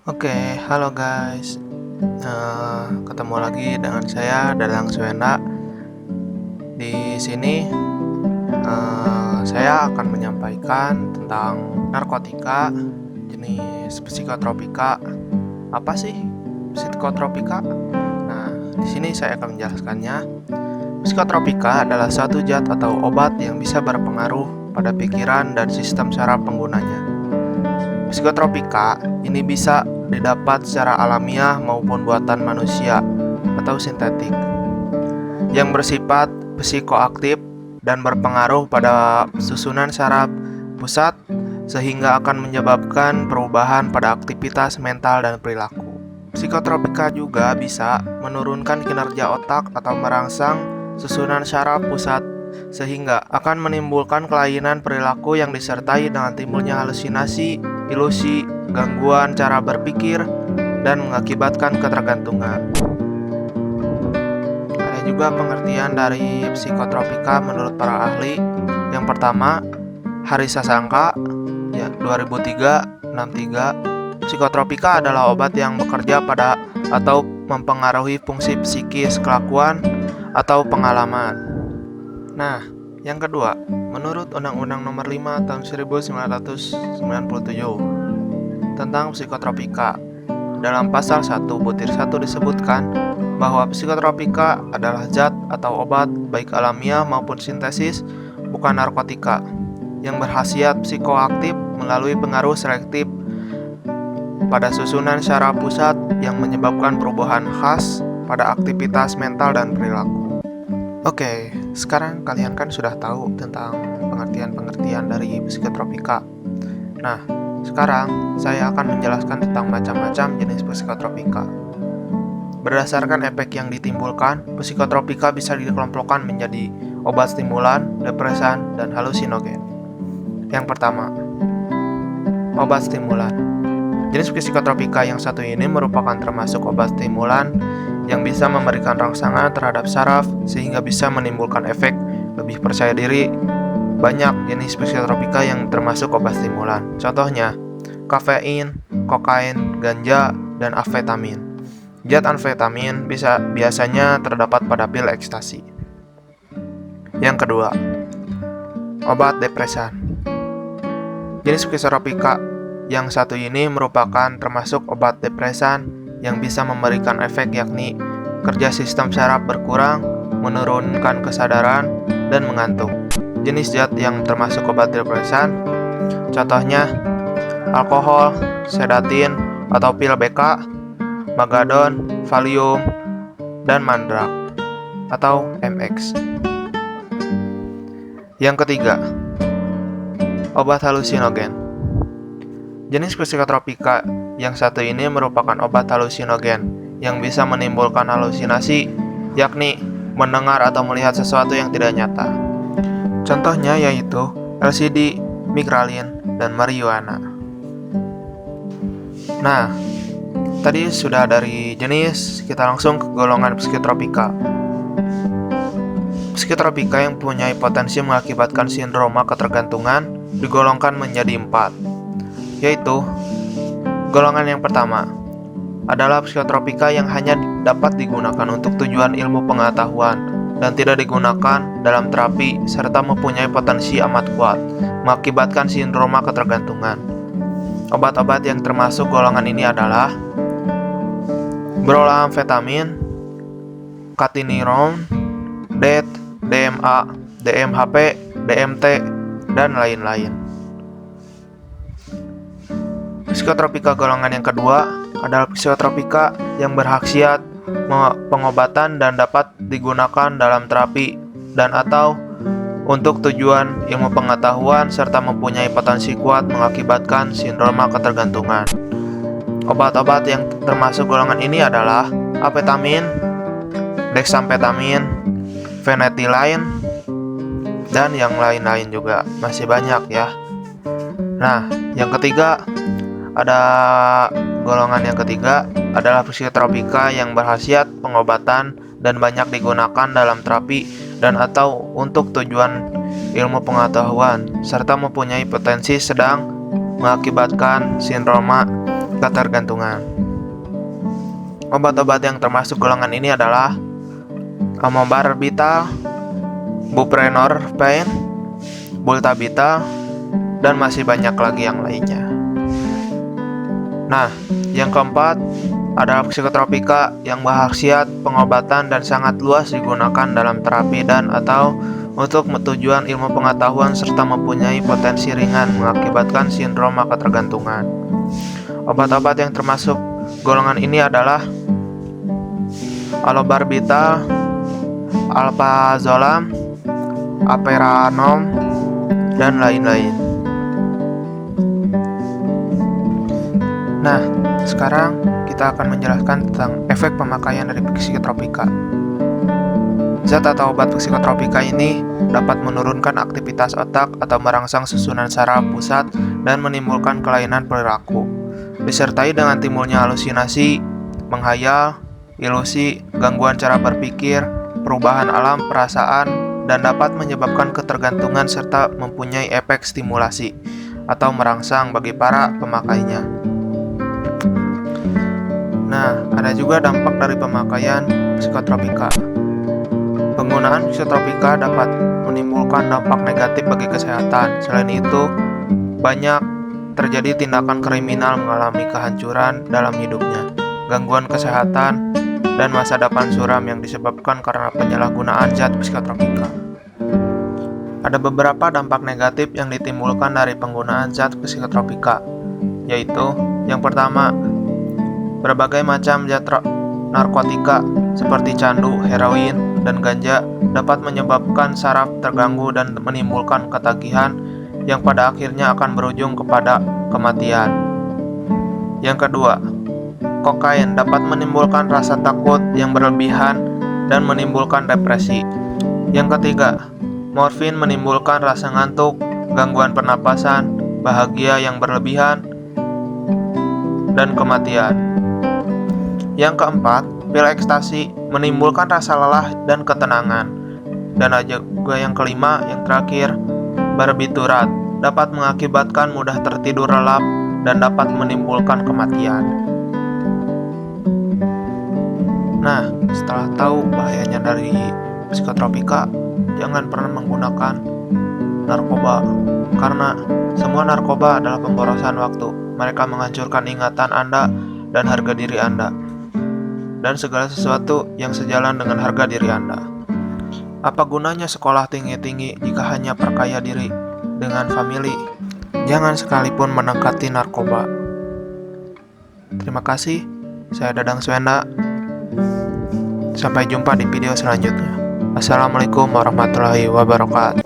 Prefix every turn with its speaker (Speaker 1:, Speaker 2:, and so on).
Speaker 1: Oke, halo guys. Ketemu lagi dengan saya Dadang Suwenda. Di sini saya akan menyampaikan tentang narkotika jenis psikotropika. Apa sih psikotropika? Nah, di sini saya akan menjelaskannya. Psikotropika adalah suatu zat atau obat yang bisa berpengaruh pada pikiran dan sistem saraf penggunanya. Psikotropika ini bisa didapat secara alamiah maupun buatan manusia atau sintetik yang bersifat psikoaktif dan berpengaruh pada susunan saraf pusat sehingga akan menyebabkan perubahan pada aktivitas mental dan perilaku. Psikotropika juga bisa menurunkan kinerja otak atau merangsang susunan saraf pusat sehingga akan menimbulkan kelainan perilaku yang disertai dengan timbulnya halusinasi, ilusi, gangguan cara berpikir, dan mengakibatkan ketergantungan. Ada juga pengertian dari psikotropika menurut para ahli. Yang pertama, Hari Sasangka, 2003-63. Psikotropika adalah obat yang bekerja pada atau mempengaruhi fungsi psikis, kelakuan, atau pengalaman. Nah, yang kedua, menurut Undang-Undang Nomor 5 Tahun 1997 tentang psikotropika, dalam pasal 1 butir 1 disebutkan bahwa psikotropika adalah zat atau obat baik alamiah maupun sintesis, bukan narkotika, yang berkhasiat psikoaktif melalui pengaruh selektif pada susunan saraf pusat yang menyebabkan perubahan khas pada aktivitas mental dan perilaku. Oke, sekarang kalian kan sudah tahu tentang pengertian-pengertian dari psikotropika. Nah, sekarang saya akan menjelaskan tentang macam-macam jenis psikotropika. Berdasarkan efek yang ditimbulkan, psikotropika bisa dikelompokkan menjadi obat stimulan, depresan, dan halusinogen. Yang pertama, obat stimulan. Jenis psikotropika yang satu ini merupakan termasuk obat stimulan yang bisa memberikan rangsangan terhadap saraf sehingga bisa menimbulkan efek lebih percaya diri. Banyak jenis psikotropika yang termasuk obat stimulan. Contohnya, kafein, kokain, ganja, dan amfetamin. Zat amfetamin biasanya terdapat pada pil ekstasi. Yang kedua, obat depresan. Jenis psikotropika yang satu ini merupakan termasuk obat depresan yang bisa memberikan efek yakni kerja sistem saraf berkurang, menurunkan kesadaran, dan mengantuk. Jenis zat yang termasuk obat depresan, contohnya alkohol, sedatin atau pil BK, magadon, valium, dan mandrak atau MX. Yang ketiga, obat halusinogen. Jenis psikotropika yang satu ini merupakan obat halusinogen yang bisa menimbulkan halusinasi, yakni mendengar atau melihat sesuatu yang tidak nyata. Contohnya yaitu LSD, migralin, dan marijuana. Nah, tadi sudah dari jenis, kita langsung ke golongan psikotropika. Psikotropika yang punya potensi mengakibatkan sindroma ketergantungan digolongkan menjadi 4, yaitu golongan yang pertama adalah psikotropika yang hanya dapat digunakan untuk tujuan ilmu pengetahuan dan tidak digunakan dalam terapi serta mempunyai potensi amat kuat mengakibatkan sindroma ketergantungan. Obat-obat yang termasuk golongan ini adalah brolamfetamin, katinirone, DET, DMA, DMHP, DMT, dan lain-lain. Psikotropika golongan yang kedua adalah psikotropika yang berkhasiat pengobatan dan dapat digunakan dalam terapi dan atau untuk tujuan ilmu pengetahuan serta mempunyai potensi kuat mengakibatkan sindroma ketergantungan. Obat-obat yang termasuk golongan ini adalah amfetamin, dexamfetamin, phenylethylamine, dan yang lain-lain juga, masih banyak ya. Nah, yang ketiga, ada golongan yang ketiga adalah psikotropika yang berkhasiat pengobatan dan banyak digunakan dalam terapi dan atau untuk tujuan ilmu pengetahuan serta mempunyai potensi sedang mengakibatkan sindroma ketergantungan. Obat-obat yang termasuk golongan ini adalah amobarbital, buprenorphine, bultabital, dan masih banyak lagi yang lainnya. Nah, yang keempat adalah psikotropika yang berkhasiat pengobatan dan sangat luas digunakan dalam terapi dan atau untuk tujuan ilmu pengetahuan serta mempunyai potensi ringan mengakibatkan sindrom ketergantungan. Obat-obat yang termasuk golongan ini adalah alobarbital, alprazolam, aperanom, dan lain-lain. Nah, sekarang kita akan menjelaskan tentang efek pemakaian dari psikotropika. Zat atau obat psikotropika ini dapat menurunkan aktivitas otak atau merangsang susunan saraf pusat dan menimbulkan kelainan perilaku, disertai dengan timbulnya halusinasi, menghayal, ilusi, gangguan cara berpikir, perubahan alam perasaan, dan dapat menyebabkan ketergantungan serta mempunyai efek stimulasi atau merangsang bagi para pemakainya. Nah, ada juga dampak dari pemakaian psikotropika. Penggunaan psikotropika dapat menimbulkan dampak negatif bagi kesehatan. Selain itu, banyak terjadi tindakan kriminal mengalami kehancuran dalam hidupnya, gangguan kesehatan, dan masa depan suram yang disebabkan karena penyalahgunaan zat psikotropika. Ada beberapa dampak negatif yang ditimbulkan dari penggunaan zat psikotropika, yaitu yang pertama, berbagai macam zat narkotika seperti candu, heroin, dan ganja dapat menyebabkan saraf terganggu dan menimbulkan ketagihan yang pada akhirnya akan berujung kepada kematian. Yang kedua, kokain dapat menimbulkan rasa takut yang berlebihan dan menimbulkan depresi. Yang ketiga, morfin menimbulkan rasa ngantuk, gangguan pernapasan, bahagia yang berlebihan, dan kematian. Yang keempat, pil ekstasi menimbulkan rasa lelah dan ketenangan. Dan juga yang kelima, yang terakhir, barbiturat dapat mengakibatkan mudah tertidur lelap dan dapat menimbulkan kematian. Nah, setelah tahu bahayanya dari psikotropika, jangan pernah menggunakan narkoba, karena semua narkoba adalah pemborosan waktu. Mereka menghancurkan ingatan Anda dan harga diri Anda, dan segala sesuatu yang sejalan dengan harga diri Anda. Apa gunanya sekolah tinggi-tinggi jika hanya perkaya diri dengan famili? Jangan sekalipun mendekati narkoba. Terima kasih, saya Dadang Swenda. Sampai jumpa di video selanjutnya. Assalamualaikum warahmatullahi wabarakatuh.